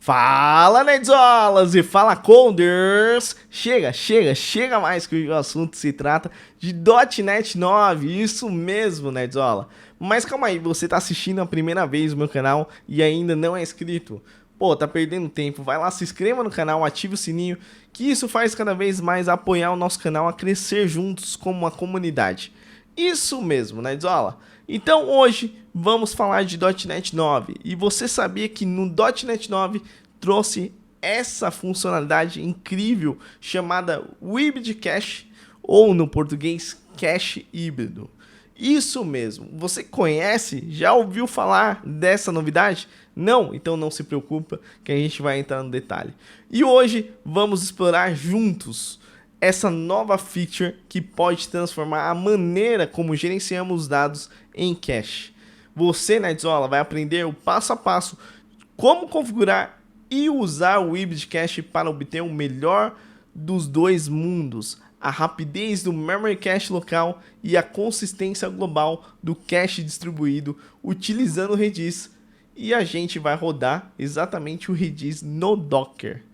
Fala, Nerdzolas e fala, Conders! Chega mais que o assunto se trata de .NET 9, isso mesmo, Nerdzola. Mas calma aí, você tá assistindo a primeira vez o meu canal e ainda não é inscrito? Pô, tá perdendo tempo, vai lá, se inscreva no canal, ative o sininho, que isso faz cada vez mais apoiar o nosso canal a crescer juntos como uma comunidade. Isso mesmo, Nerdzola. Então hoje vamos falar de .NET 9 e você sabia que no .NET 9 trouxe essa funcionalidade incrível chamada Hybrid Cache, ou no português cache híbrido. Isso mesmo, você conhece? Já ouviu falar dessa novidade? Não? Então não se preocupa que a gente vai entrar no detalhe. E hoje vamos explorar juntos essa nova feature que pode transformar a maneira como gerenciamos os dados em cache. Você, Nerdzola, vai aprender o passo a passo como configurar e usar o Hybrid Cache para obter o melhor dos dois mundos, a rapidez do Memory Cache local e a consistência global do cache distribuído utilizando o Redis. E a gente vai rodar exatamente o Redis no Docker.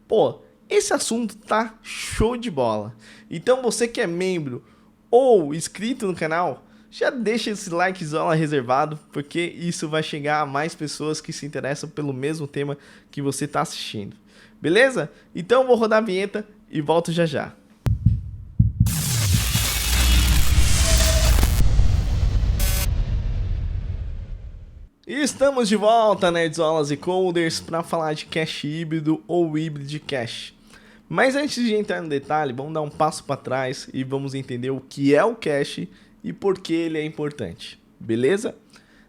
Pô, esse assunto tá show de bola. Então você que é membro ou inscrito no canal, já deixa esse likezão reservado, porque isso vai chegar a mais pessoas que se interessam pelo mesmo tema que você está assistindo. Beleza? Então eu vou rodar a vinheta e volto já já. E estamos de volta, Nerdzolas e Coders, para falar de cache híbrido ou híbrido cache. Mas antes de entrar no detalhe, vamos dar um passo para trás e vamos entender o que é o cache e por que ele é importante, beleza?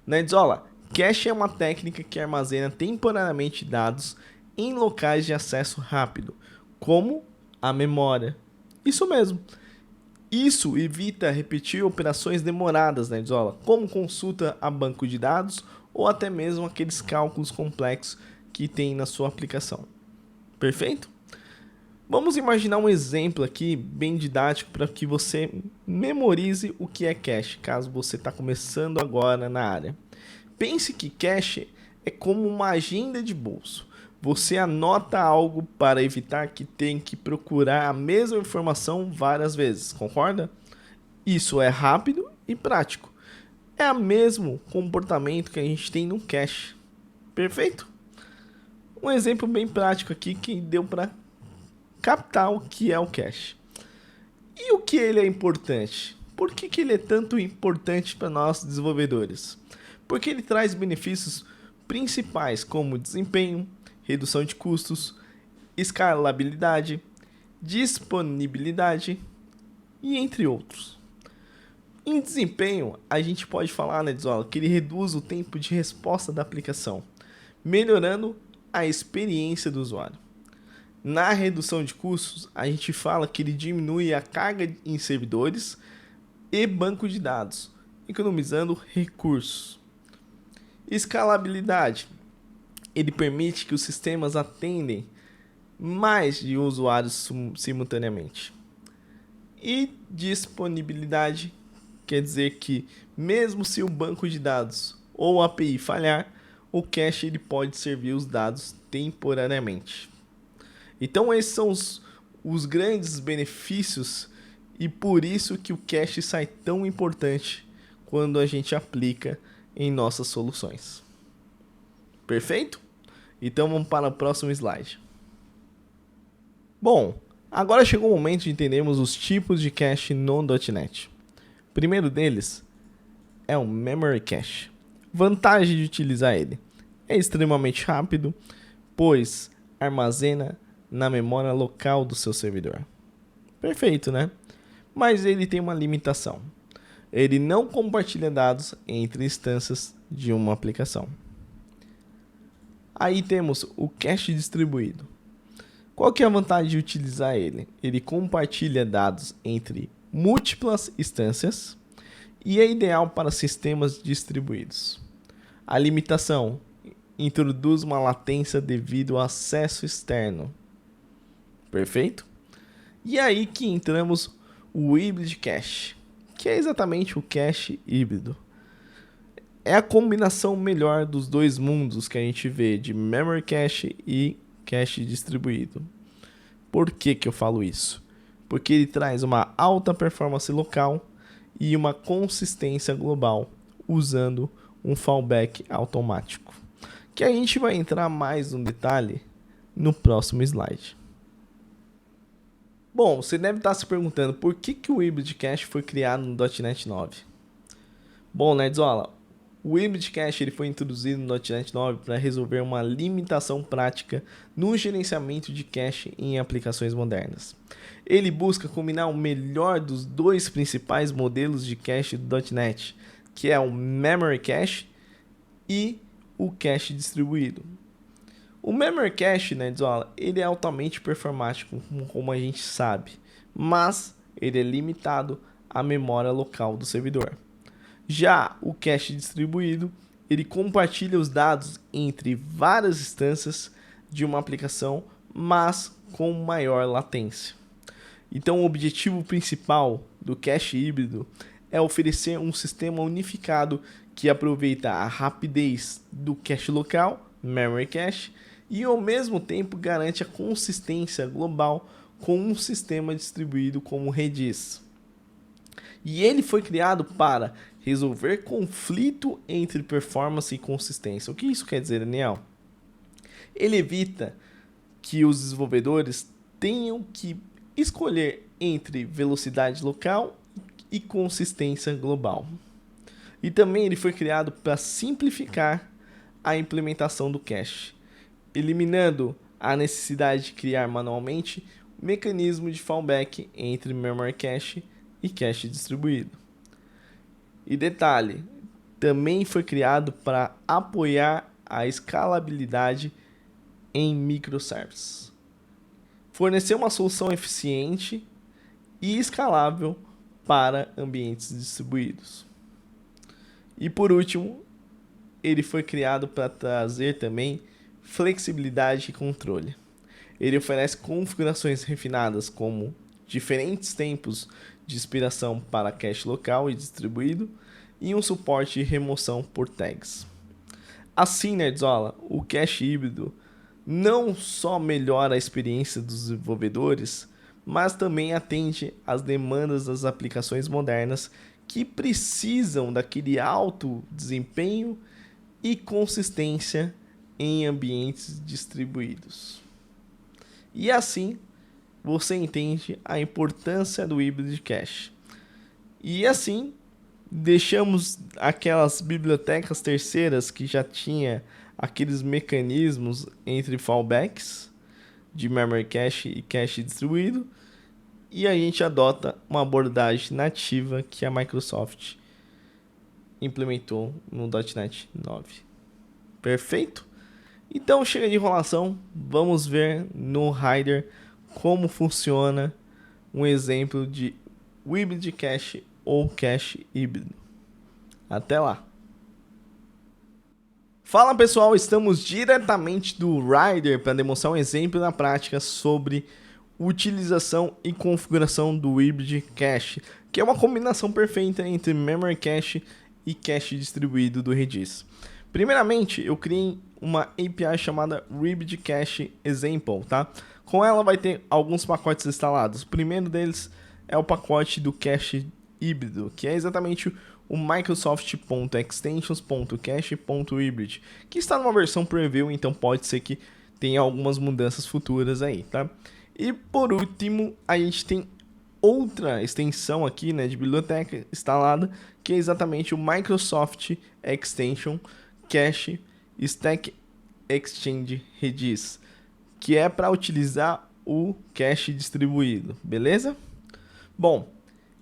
Nerdzola, cache é uma técnica que armazena temporariamente dados em locais de acesso rápido, como a memória. Isso mesmo. Isso evita repetir operações demoradas, Nerdzola, como consulta a banco de dados ou até mesmo aqueles cálculos complexos que tem na sua aplicação. Perfeito? Vamos imaginar um exemplo aqui bem didático para que você memorize o que é cache, caso você está começando agora na área. Pense que cache é como uma agenda de bolso. Você anota algo para evitar que tenha que procurar a mesma informação várias vezes, concorda? Isso é rápido e prático. É o mesmo comportamento que a gente tem no cache. Perfeito? Um exemplo bem prático aqui que deu para captar o que é o cache. E o que ele é importante? Por que ele é tanto importante para nós desenvolvedores? Porque ele traz benefícios principais como desempenho, redução de custos, escalabilidade, disponibilidade e entre outros. Em desempenho, a gente pode falar, Nerdzola, que ele reduz o tempo de resposta da aplicação, melhorando a experiência do usuário. Na redução de custos, a gente fala que ele diminui a carga em servidores e banco de dados, economizando recursos. Escalabilidade. Ele permite que os sistemas atendem mais de usuários simultaneamente. E disponibilidade quer dizer que, mesmo se o banco de dados ou a API falhar, o cache ele pode servir os dados temporariamente. Então esses são os grandes benefícios e por isso que o cache sai tão importante quando a gente aplica em nossas soluções. Perfeito? Então vamos para o próximo slide. Bom, agora chegou o momento de entendermos os tipos de cache no .NET. O primeiro deles é o Memory Cache. Vantagem de utilizar ele: é extremamente rápido, pois armazena na memória local do seu servidor. Perfeito, né? Mas ele tem uma limitação. Ele não compartilha dados entre instâncias de uma aplicação. Aí temos o cache distribuído. Qual que é a vantagem de utilizar ele? Ele compartilha dados entre múltiplas instâncias e é ideal para sistemas distribuídos. A limitação: introduz uma latência devido ao acesso externo. Perfeito? E aí que entramos o Hybrid Cache, que é exatamente o cache híbrido. é a combinação melhor dos dois mundos que a gente vê de memory cache e cache distribuído. Por que que eu falo isso? Porque ele traz uma alta performance local e uma consistência global, usando um fallback automático, que a gente vai entrar mais no detalhe no próximo slide. Bom, você deve estar se perguntando por que o Hybrid Cache foi criado no .NET 9. Bom, Nerdzola, o Hybrid Cache ele foi introduzido no .NET 9 para resolver uma limitação prática no gerenciamento de cache em aplicações modernas. Ele busca combinar o melhor dos dois principais modelos de cache do .NET, que é o Memory Cache e o cache distribuído. O Memory Cache, Nerdzola, ele é altamente performático, como a gente sabe, mas ele é limitado à memória local do servidor. Já o cache distribuído, ele compartilha os dados entre várias instâncias de uma aplicação, mas com maior latência. Então, o objetivo principal do cache híbrido é oferecer um sistema unificado que aproveita a rapidez do cache local, Memory Cache, e ao mesmo tempo garante a consistência global com um sistema distribuído como Redis. E ele foi criado para resolver conflito entre performance e consistência. O que isso quer dizer, Daniel? Ele evita que os desenvolvedores tenham que escolher entre velocidade local e consistência global. E também ele foi criado para simplificar a implementação do cache, eliminando a necessidade de criar manualmente um mecanismo de fallback entre memory cache e cache distribuído. E detalhe, também foi criado para apoiar a escalabilidade em microservices. Fornecer uma solução eficiente e escalável para ambientes distribuídos. E por último, ele foi criado para trazer também flexibilidade e controle. Ele oferece configurações refinadas como diferentes tempos de expiração para cache local e distribuído e um suporte de remoção por tags. Assim, Nerdzola, o cache híbrido não só melhora a experiência dos desenvolvedores, mas também atende às demandas das aplicações modernas que precisam daquele alto desempenho e consistência em ambientes distribuídos. E assim, você entende a importância do Hybrid Cache. E assim, deixamos aquelas bibliotecas terceiras que já tinha aqueles mecanismos entre fallbacks de memory cache e cache distribuído, e a gente adota uma abordagem nativa que a Microsoft implementou no .NET 9. Perfeito? Então chega de enrolação, vamos ver no Rider como funciona um exemplo de Hybrid Cache ou cache híbrido. Até lá! Fala pessoal, estamos diretamente do Rider para demonstrar um exemplo na prática sobre utilização e configuração do Hybrid Cache, que é uma combinação perfeita entre Memory Cache e cache distribuído do Redis. Primeiramente, eu criei uma API chamada Hybrid Cache Example, tá? Com ela vai ter alguns pacotes instalados. O primeiro deles é o pacote do cache híbrido, que é exatamente o Microsoft.extensions.cache.hybrid, que está numa versão preview, então pode ser que tenha algumas mudanças futuras aí, tá? E por último, a gente tem outra extensão aqui, né, de biblioteca instalada, que é exatamente o Microsoft Extension Cache Stack Exchange Redis, que é para utilizar o cache distribuído, beleza? Bom,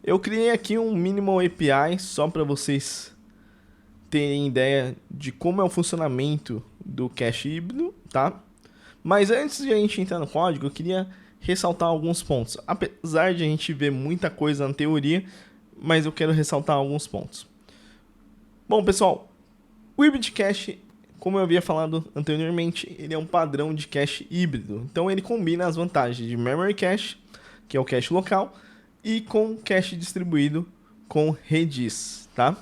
eu criei aqui um minimal API só para vocês terem ideia de como é o funcionamento do cache híbrido, tá? Mas antes de a gente entrar no código, eu queria ressaltar alguns pontos. Apesar de a gente ver muita coisa na teoria, mas eu quero ressaltar alguns pontos. Bom, pessoal, o Hybrid Cache, como eu havia falado anteriormente, ele é um padrão de cache híbrido. Então ele combina as vantagens de Memory Cache, que é o cache local, e com cache distribuído com Redis, tá?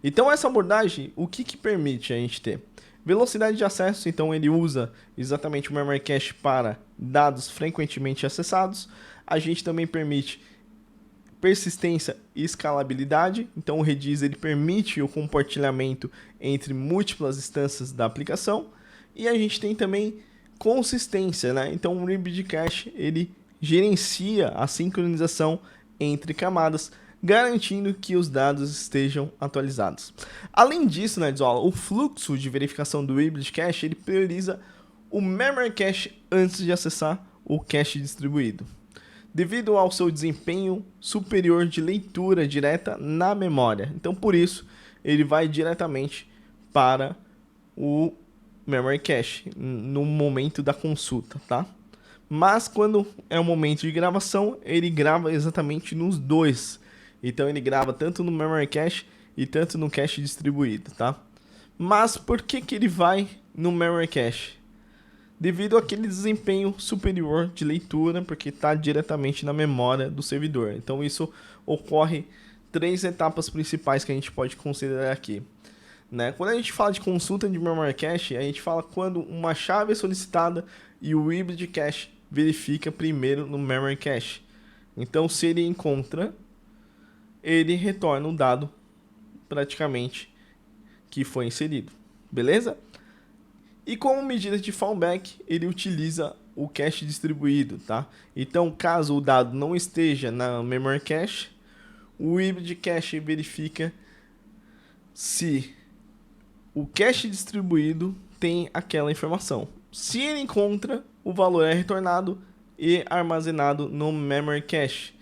Então essa abordagem, o que permite a gente ter? Velocidade de acesso, então ele usa exatamente o memory cache para dados frequentemente acessados. A gente também permite persistência e escalabilidade, então o Redis ele permite o compartilhamento entre múltiplas instâncias da aplicação. E a gente tem também consistência, né? Então o RIB cache ele gerencia a sincronização entre camadas, garantindo que os dados estejam atualizados. Além disso, né, o fluxo de verificação do hybrid cache ele prioriza o memory cache antes de acessar o cache distribuído, devido ao seu desempenho superior de leitura direta na memória. Então, por isso, ele vai diretamente para o memory cache no momento da consulta, tá? Mas quando é o momento de gravação, ele grava exatamente nos dois. Então ele grava tanto no memory cache e tanto no cache distribuído, tá? Mas por que ele vai no memory cache? Devido àquele desempenho superior de leitura, porque está diretamente na memória do servidor. Então isso ocorre 3 etapas principais que a gente pode considerar aqui. Né? Quando a gente fala de consulta de memory cache, a gente fala quando uma chave é solicitada e o hybrid cache verifica primeiro no memory cache. Então, se ele encontra, ele retorna o dado praticamente que foi inserido, beleza? E como medida de fallback, ele utiliza o cache distribuído, tá? Então, caso o dado não esteja na memory cache, o hybrid cache verifica se o cache distribuído tem aquela informação. Se ele encontra, o valor é retornado e armazenado no memory cache.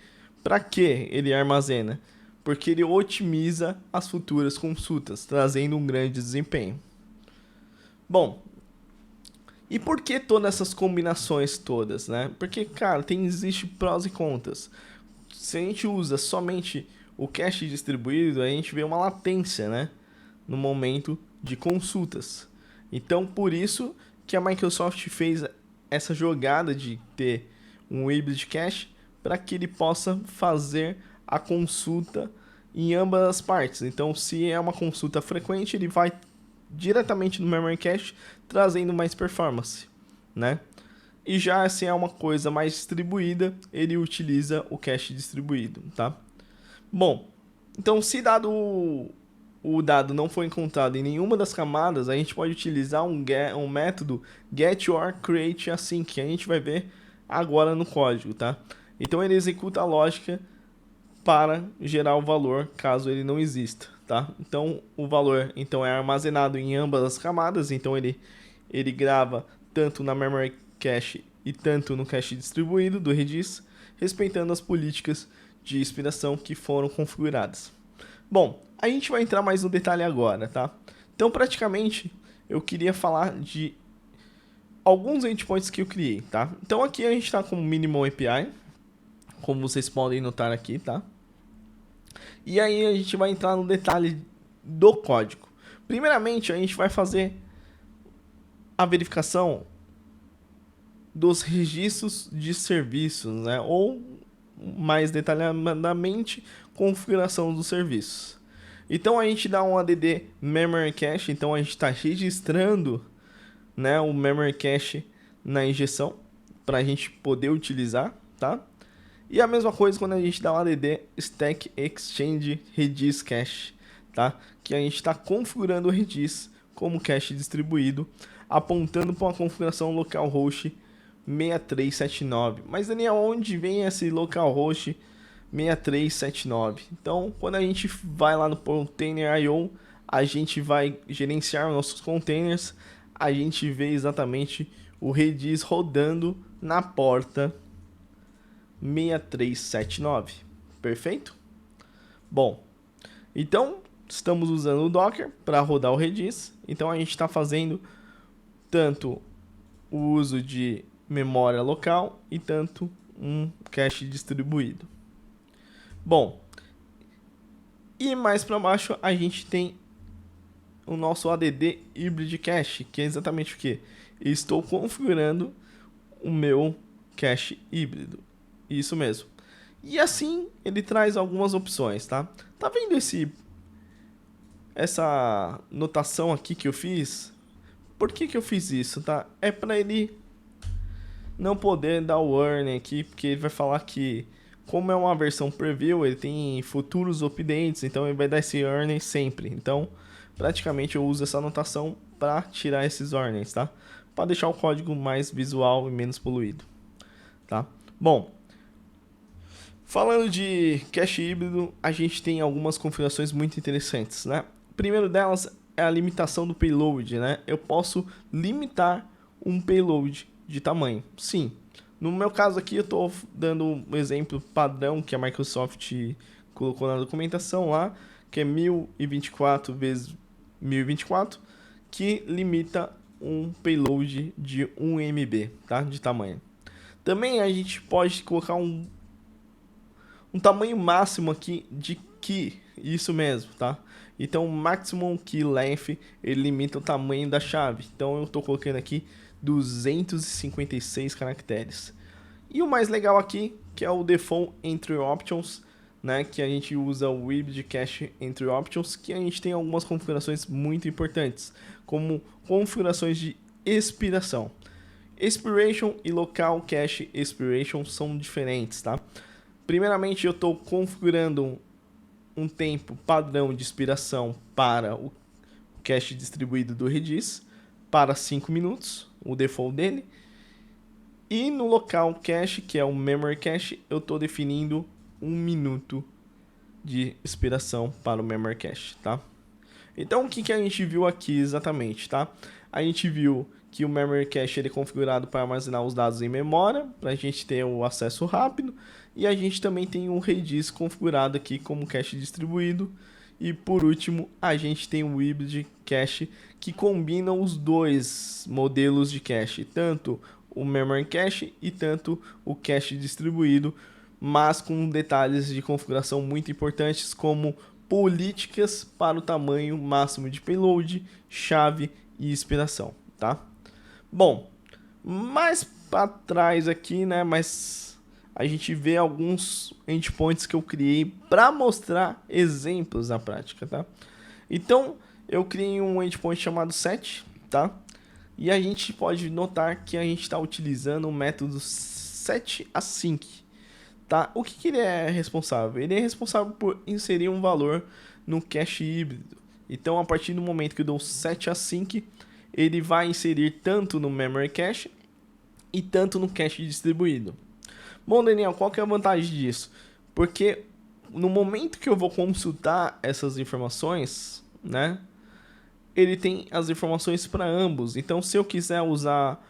Para que ele armazena? Porque ele otimiza as futuras consultas, trazendo um grande desempenho. Bom, e por que todas essas combinações todas, né? Porque, cara, existe prós e contras. Se a gente usa somente o cache distribuído, a gente vê uma latência, né? No momento de consultas. Então, por isso que a Microsoft fez essa jogada de ter um hybrid cache para que ele possa fazer a consulta em ambas as partes. Então, se é uma consulta frequente, ele vai diretamente no memory cache, trazendo mais performance, né? E já se é uma coisa mais distribuída, ele utiliza o cache distribuído, tá? Bom, então se o dado não foi encontrado em nenhuma das camadas, a gente pode utilizar um método get or create async, que a gente vai ver agora no código, tá? Então ele executa a lógica para gerar o valor caso ele não exista, tá? Então o valor então é armazenado em ambas as camadas, então ele grava tanto na memory cache e tanto no cache distribuído do Redis, respeitando as políticas de expiração que foram configuradas. Bom, a gente vai entrar mais no detalhe agora, tá? Então, praticamente, eu queria falar de alguns endpoints que eu criei, tá? Então, aqui a gente está com o Minimum API, como vocês podem notar aqui, tá? E aí a gente vai entrar no detalhe do código. Primeiramente, a gente vai fazer a verificação dos registros de serviços, né? Ou, mais detalhadamente, configuração dos serviços. Então a gente dá um add memory cache, então a gente está registrando, né, o memory cache na injeção para a gente poder utilizar, tá? E a mesma coisa quando a gente dá um add stack exchange redis cache, tá? Que a gente está configurando o redis como cache distribuído, apontando para uma configuração localhost 6379. Mas Daniel, onde vem esse localhost 6379? Então, quando a gente vai lá no container.io, a gente vai gerenciar nossos containers, a gente vê exatamente o Redis rodando na porta 6379. Perfeito? Bom, então estamos usando o Docker para rodar o Redis. Então a gente está fazendo tanto o uso de memória local e tanto um cache distribuído. Bom, e mais para baixo a gente tem o nosso add hybrid cache, que é exatamente o que? Estou configurando o meu cache híbrido. Isso mesmo. E assim ele traz algumas opções, tá? Tá vendo essa notação aqui que eu fiz, por que que eu fiz isso, tá? É para ele não poder dar o warning aqui, porque ele vai falar que, como é uma versão preview, ele tem futuros updates, então ele vai dar esse warning sempre. Então, praticamente eu uso essa anotação para tirar esses warnings, tá? Para deixar o código mais visual e menos poluído, tá? Bom, falando de cache híbrido, a gente tem algumas configurações muito interessantes, né? Primeiro delas é a limitação do payload, né? Eu posso limitar um payload de tamanho. Sim. No meu caso aqui, eu estou dando um exemplo padrão que a Microsoft colocou na documentação lá, que é 1024 vezes 1024, que limita um payload de 1 MB, tá? De tamanho. Também a gente pode colocar um tamanho máximo aqui de key, isso mesmo, tá? Então, maximum key length, ele limita o tamanho da chave. Então, eu estou colocando aqui 256 caracteres. E o mais legal aqui, que é o default entry options, né? Que a gente usa o hybrid cache entry options, que a gente tem algumas configurações muito importantes, como configurações de expiração. Expiration e local cache expiration são diferentes, tá? Primeiramente, eu estou configurando um tempo padrão de expiração para o cache distribuído do Redis para 5 minutos, o default dele. E no local cache, que é o memory cache, eu estou definindo 1 minuto de expiração para o memory cache, tá? Então, o que a gente viu aqui exatamente, tá? A gente viu que o memory cache ele é configurado para armazenar os dados em memória, para a gente ter o acesso rápido, e a gente também tem um Redis configurado aqui como cache distribuído, e por último, a gente tem o hybrid cache que combina os dois modelos de cache, tanto o memory cache e tanto o cache distribuído, mas com detalhes de configuração muito importantes, como políticas para o tamanho máximo de payload, chave e expiração, tá? Bom, mais para trás aqui, né, mas a gente vê alguns endpoints que eu criei para mostrar exemplos na prática, tá? Então, eu criei um endpoint chamado set, tá? E a gente pode notar que a gente está utilizando o método setAsync, tá? O que ele é responsável? Ele é responsável por inserir um valor no cache híbrido. Então, a partir do momento que eu dou setAsync, ele vai inserir tanto no memory cache e tanto no cache distribuído. Bom, Daniel, qual que é a vantagem disso? Porque no momento que eu vou consultar essas informações, né, ele tem as informações para ambos. Então, se eu quiser usar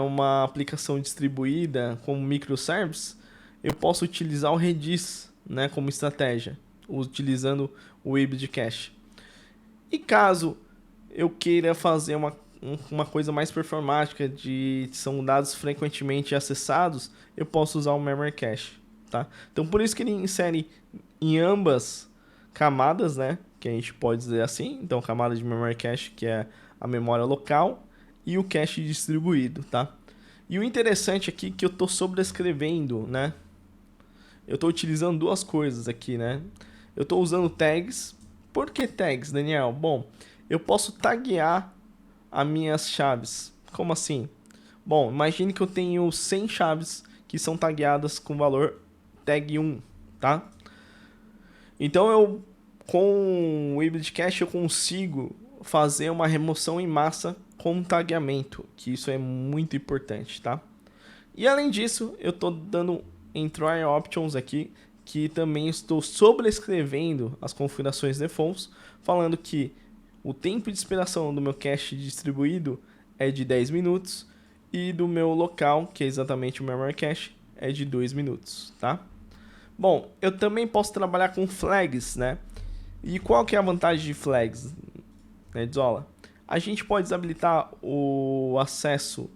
uma aplicação distribuída como microservice, eu posso utilizar o Redis, né, como estratégia, utilizando o hybrid cache. E caso eu queira fazer uma coisa mais performática, são dados frequentemente acessados, eu posso usar o memory cache, tá? Então, por isso que ele insere em ambas camadas, né, que a gente pode dizer assim. Então, camada de memory cache, que é a memória local, e o cache distribuído, tá? E o interessante aqui é que eu estou sobrescrevendo, né? Eu estou utilizando duas coisas aqui, né? Eu estou usando tags. Por que tags, Daniel? Bom, eu posso taguear as minhas chaves. Como assim? Bom, imagine que eu tenho 100 chaves que são tagueadas com valor tag 1, tá? Então, com o hybrid cache eu consigo fazer uma remoção em massa com tagueamento, que isso é muito importante, tá? E além disso, eu estou dando entry options aqui, que também estou sobrescrevendo as configurações defaults, falando que o tempo de expiração do meu cache distribuído é de 10 minutos e do meu local, que é exatamente o memory cache, é de 2 minutos, tá? Bom, eu também posso trabalhar com flags, né? E qual que é a vantagem de flags, né, Zola? A gente pode desabilitar o acesso,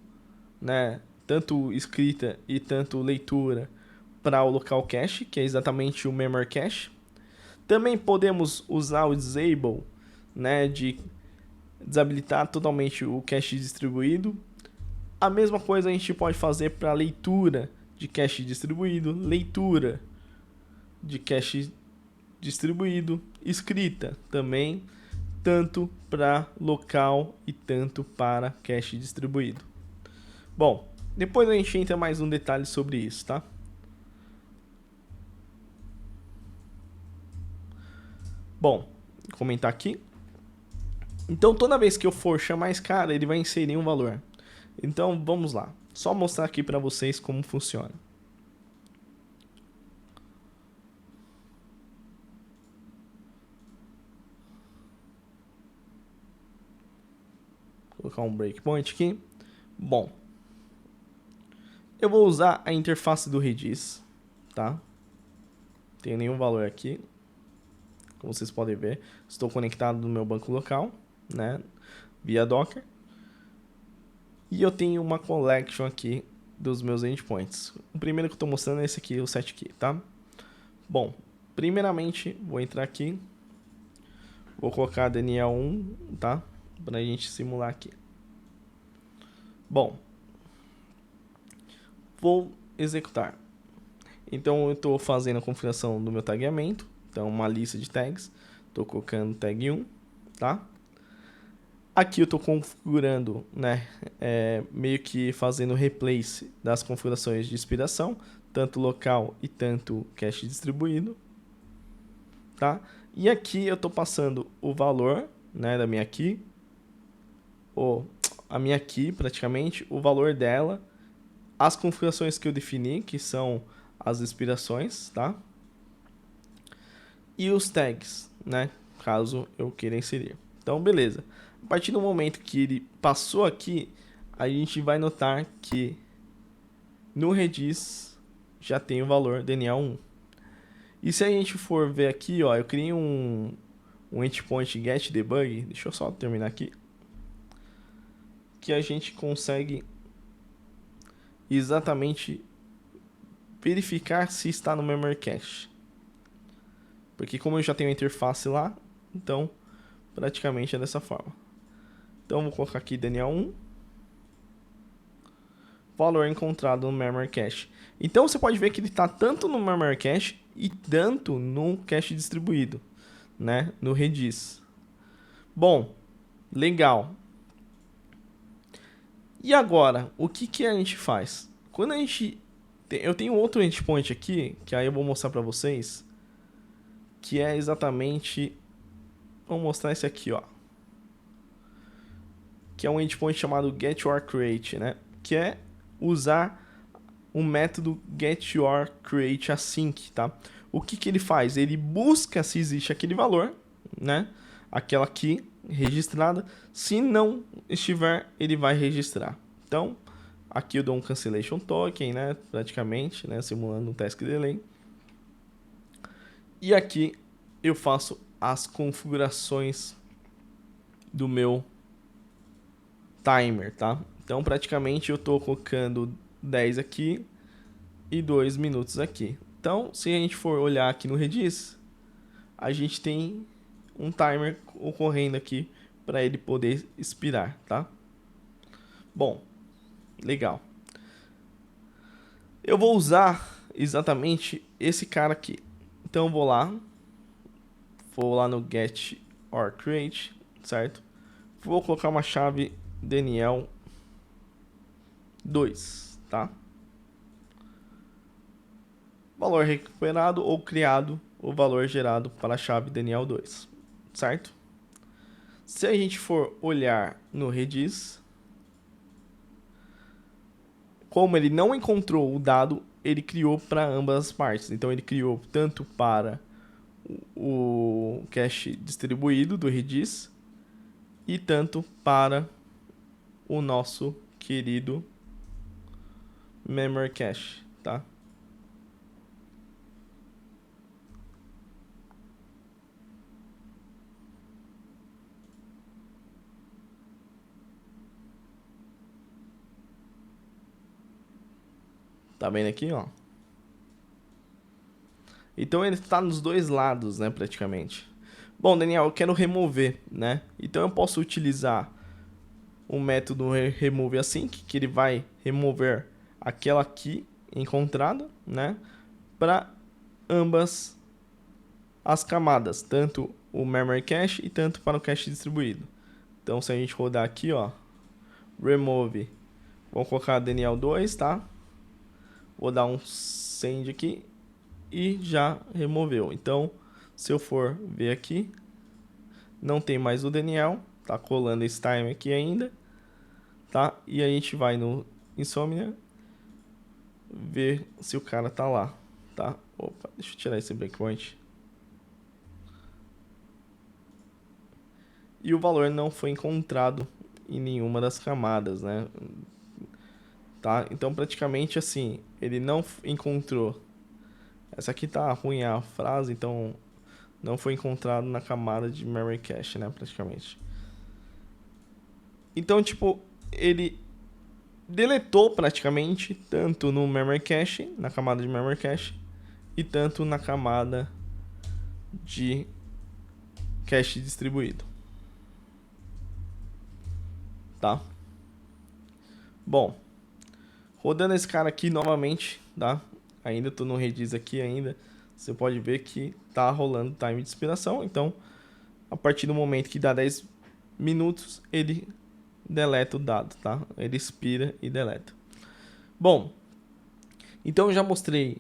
né, tanto escrita e tanto leitura para o local cache, que é exatamente o memory cache. Também podemos usar o disable, né, de desabilitar totalmente o cache distribuído. A mesma coisa a gente pode fazer para leitura de cache distribuído, leitura de cache distribuído, escrita também, tanto para local e tanto para cache distribuído. Bom, depois a gente entra mais um detalhe sobre isso, tá? Bom, vou comentar aqui. Então toda vez que eu for chamar esse cara, ele vai inserir um valor. Então vamos lá, só mostrar aqui para vocês como funciona. Vou colocar um breakpoint aqui. Bom, eu vou usar a interface do Redis, tá? Não tem nenhum valor aqui. Como vocês podem ver, estou conectado no meu banco local, né? Via Docker. E eu tenho uma collection aqui dos meus endpoints. O primeiro que eu estou mostrando é esse aqui, o setkey, tá? Bom, primeiramente, vou entrar aqui. Vou colocar Daniel 1, tá? Para a gente simular aqui. Bom, vou executar. Então, eu estou fazendo a configuração do meu tagueamento. Então, uma lista de tags. Estou colocando tag 1, tá? Aqui eu estou configurando, né, meio que fazendo replace das configurações de inspiração, tanto local e tanto cache distribuído, tá? E aqui eu estou passando o valor, né, da minha key, a minha key praticamente, o valor dela, as configurações que eu defini, que são as inspirações, tá? E os tags, né, caso eu queira inserir. Então, beleza. A partir do momento que ele passou aqui, a gente vai notar que no Redis já tem o valor DNA1. E se a gente for ver aqui, ó, eu criei um endpoint get debug, deixa eu só terminar aqui, que a gente consegue exatamente verificar se está no memory cache. Porque como eu já tenho a interface lá, então praticamente é dessa forma. Então vou colocar aqui DNA1, valor encontrado no memory cache. Então você pode ver que ele está tanto no memory cache e tanto no cache distribuído, né, no Redis. Bom, legal. E agora, o que a gente faz? Quando a gente eu tenho outro endpoint aqui, que aí eu vou mostrar para vocês, que é exatamente, vou mostrar esse aqui, ó, que é um endpoint chamado getYourCreate, né? Que é usar o método getYourCreateAsync, tá? O que ele faz? Ele busca se existe aquele valor, né? Aquela key registrada. Se não estiver, ele vai registrar. Então, aqui eu dou um cancellation token, né? Praticamente, né? Simulando um task delay. E aqui eu faço as configurações do meu timer, tá? Então, praticamente eu estou colocando 10 aqui e 2 minutos aqui. Então, se a gente for olhar aqui no Redis, a gente tem um timer ocorrendo aqui para ele poder expirar, tá? Bom, legal. Eu vou usar exatamente esse cara aqui. Então, eu vou lá no get or create, certo? Vou colocar uma chave Daniel 2, tá? Valor recuperado ou criado o valor gerado para a chave Daniel 2, certo? Se a gente for olhar no Redis, como ele não encontrou o dado, ele criou para ambas as partes. Então ele criou tanto para o cache distribuído do Redis e tanto para o nosso querido memory cache, tá? Tá vendo aqui, ó? Então ele está nos dois lados, né, praticamente. Bom, Daniel, eu quero remover, né? Então eu posso utilizar o método remove async, que ele vai remover aquela key encontrada, né, para ambas as camadas, tanto o memory cache e tanto para o cache distribuído. Então, se a gente rodar aqui, ó, remove, vamos colocar Daniel2, tá? Vou dar um send aqui e já removeu. Então, se eu for ver aqui, não tem mais o Daniel, tá colando esse time aqui ainda, tá? E a gente vai no Insomnia, ver se o cara tá lá, tá? Opa, deixa eu tirar esse breakpoint. E o valor não foi encontrado em nenhuma das camadas, né? Tá? Então, praticamente assim, ele não encontrou. Essa aqui tá ruim a frase, então não foi encontrado na camada de memory cache, né? Praticamente. Então, tipo, ele deletou praticamente tanto no memory cache, na camada de memory cache, e tanto na camada de cache distribuído. Tá? Bom, rodando esse cara aqui novamente, tá? Ainda tô no Redis aqui ainda. Você pode ver que tá rolando time de expiração. Então, a partir do momento que dá 10 minutos, ele deleta o dado, tá? Ele expira e deleta. Bom, então eu já mostrei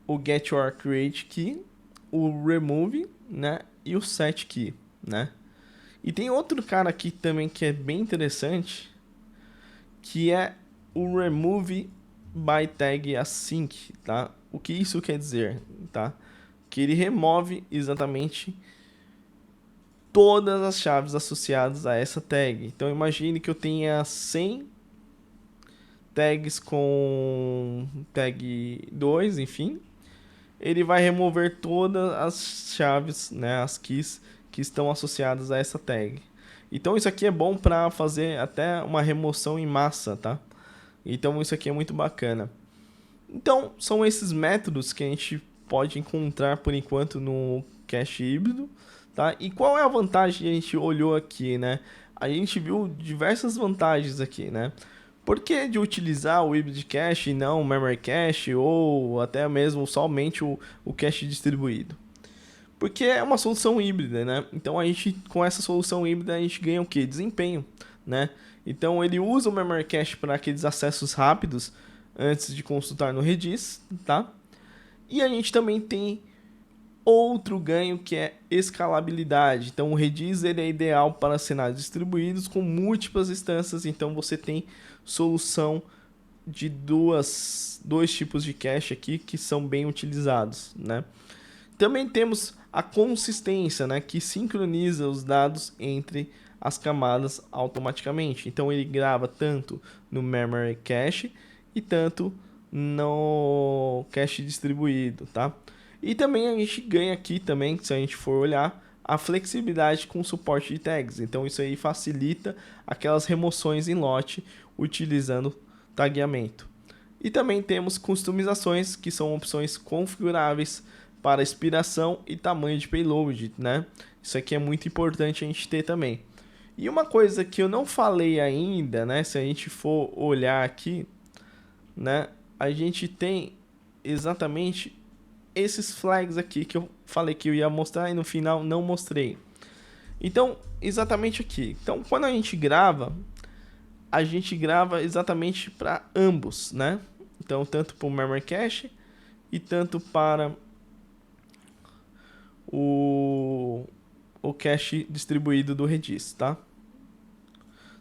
o get or create key, o remove, né? E o set key, né? E tem outro cara aqui também que é bem interessante, que é o remove by tag async, tá? O que isso quer dizer, tá? Que ele remove exatamente todas as chaves associadas a essa tag. Então imagine que eu tenha 100 tags com tag 2, enfim. Ele vai remover todas as chaves, né, as keys que estão associadas a essa tag. Então isso aqui é bom para fazer até uma remoção em massa, tá? Então isso aqui é muito bacana. Então são esses métodos que a gente pode encontrar por enquanto no cache híbrido, tá? E qual é a vantagem que a gente olhou aqui, né? A gente viu diversas vantagens aqui, né? Por que de utilizar o hybrid cache e não o memory cache ou até mesmo somente o cache distribuído? Porque é uma solução híbrida, né? Então a gente, com essa solução híbrida, a gente ganha o quê? Desempenho, né? Então ele usa o memory cache para aqueles acessos rápidos antes de consultar no Redis, tá? E a gente também tem outro ganho que é escalabilidade. Então o Redis ele é ideal para cenários distribuídos com múltiplas instâncias, então você tem solução de dois tipos de cache aqui que são bem utilizados, né? Também temos a consistência, né, que sincroniza os dados entre as camadas automaticamente. Então ele grava tanto no memory cache e tanto no cache distribuído, tá? E também a gente ganha aqui também, se a gente for olhar, a flexibilidade com suporte de tags. Então isso aí facilita aquelas remoções em lote utilizando tagueamento. E também temos customizações, que são opções configuráveis para expiração e tamanho de payload, né? Isso aqui é muito importante a gente ter também. E uma coisa que eu não falei ainda, né? Se a gente for olhar aqui, né? A gente tem exatamente esses flags aqui que eu falei que eu ia mostrar e no final não mostrei. Então, exatamente aqui. Então, quando a gente grava exatamente para ambos, né? Então, tanto para o memory cache e tanto para o cache distribuído do Redis, tá?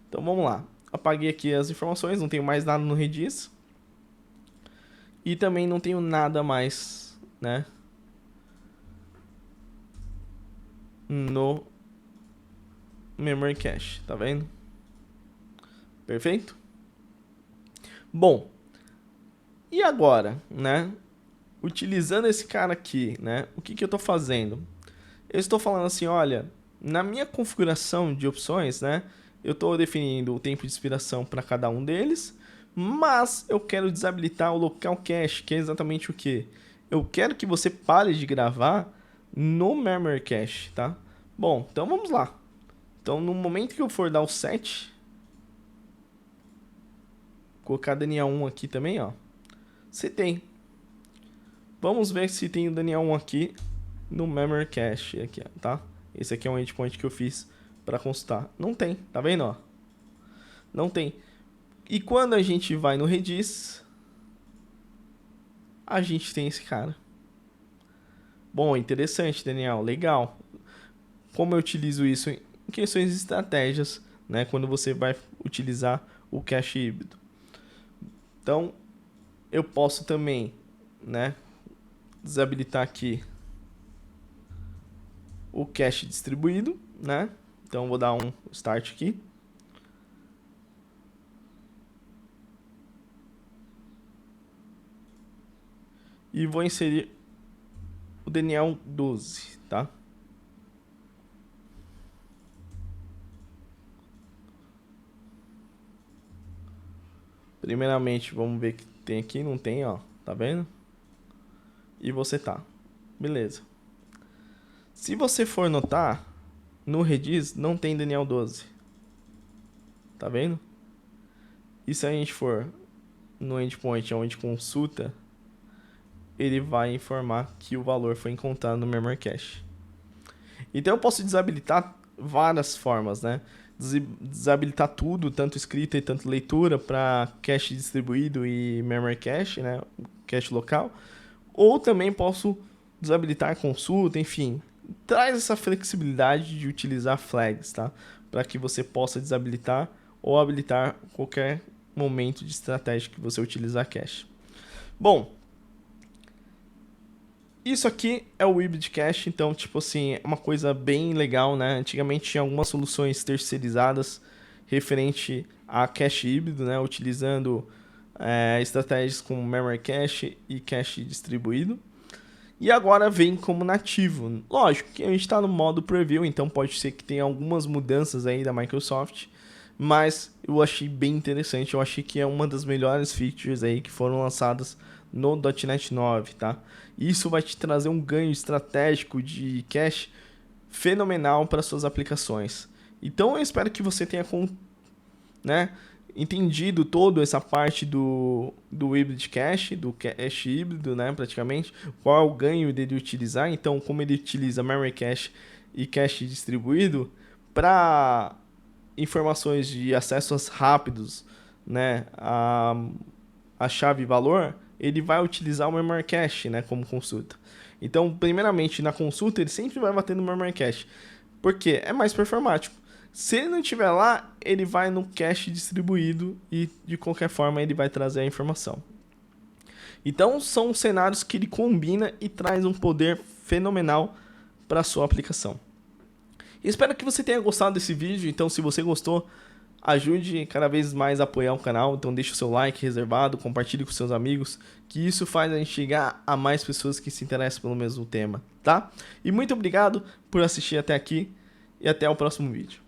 Então, vamos lá. Apaguei aqui as informações, não tenho mais nada no Redis. E também não tenho nada mais, né? No memory cache, tá vendo? Perfeito? Bom, e agora, né? Utilizando esse cara aqui, né? O que eu estou fazendo? Eu estou falando assim, olha, na minha configuração de opções, né? Eu estou definindo o tempo de expiração para cada um deles, mas eu quero desabilitar o local cache, que é exatamente o que? Eu quero que você pare de gravar no memory cache, tá? Bom, então vamos lá. Então, no momento que eu for dar o set, colocar Daniel 1 aqui também, ó. Você tem. Vamos ver se tem o Daniel 1 aqui no memory cache, aqui, ó, tá? Esse aqui é um endpoint que eu fiz para consultar. Não tem, tá vendo, ó? Não tem. E quando a gente vai no Redis, a gente tem esse cara. Bom, interessante, Daniel, legal. Como eu utilizo isso em questões de estratégias, né, quando você vai utilizar o cache híbrido. Então, eu posso também, né, desabilitar aqui o cache distribuído, né? Então, vou dar um start aqui. E vou inserir o Daniel 12, tá? Primeiramente, vamos ver o que tem aqui. Não tem, ó. Tá vendo? E você tá. Beleza. Se você for notar, no Redis não tem Daniel 12. Tá vendo? E se a gente for no endpoint onde consulta, ele vai informar que o valor foi encontrado no memory cache. Então eu posso desabilitar várias formas, né? Desabilitar tudo, tanto escrita e tanto leitura, para cache distribuído e memory cache, né? Cache local. Ou também posso desabilitar consulta, enfim. Traz essa flexibilidade de utilizar flags, tá? Para que você possa desabilitar ou habilitar qualquer momento de estratégia que você utilizar cache. Bom, isso aqui é o hybrid cache, então, tipo assim, é uma coisa bem legal, né? Antigamente tinha algumas soluções terceirizadas referente a cache híbrido, né? Utilizando estratégias como memory cache e cache distribuído. E agora vem como nativo. Lógico que a gente está no modo preview, então pode ser que tenha algumas mudanças aí da Microsoft, mas eu achei bem interessante, eu achei que é uma das melhores features aí que foram lançadas no .NET 9, tá? Isso vai te trazer um ganho estratégico de cache fenomenal para suas aplicações. Então eu espero que você tenha entendido toda essa parte do hybrid cache, do cache híbrido, né, praticamente, qual é o ganho dele utilizar, então como ele utiliza memory cache e cache distribuído para informações de acessos rápidos, né, a chave valor, ele vai utilizar o memory cache, né, como consulta. Então, primeiramente, na consulta, ele sempre vai bater no memory cache, porque é mais performático. Se ele não estiver lá, ele vai no cache distribuído e, de qualquer forma, ele vai trazer a informação. Então, são cenários que ele combina e traz um poder fenomenal para a sua aplicação. Espero que você tenha gostado desse vídeo. Então, se você gostou, ajude cada vez mais a apoiar o canal. Então, deixe o seu like reservado, compartilhe com seus amigos, que isso faz a gente chegar a mais pessoas que se interessam pelo mesmo tema, tá? E muito obrigado por assistir até aqui e até o próximo vídeo.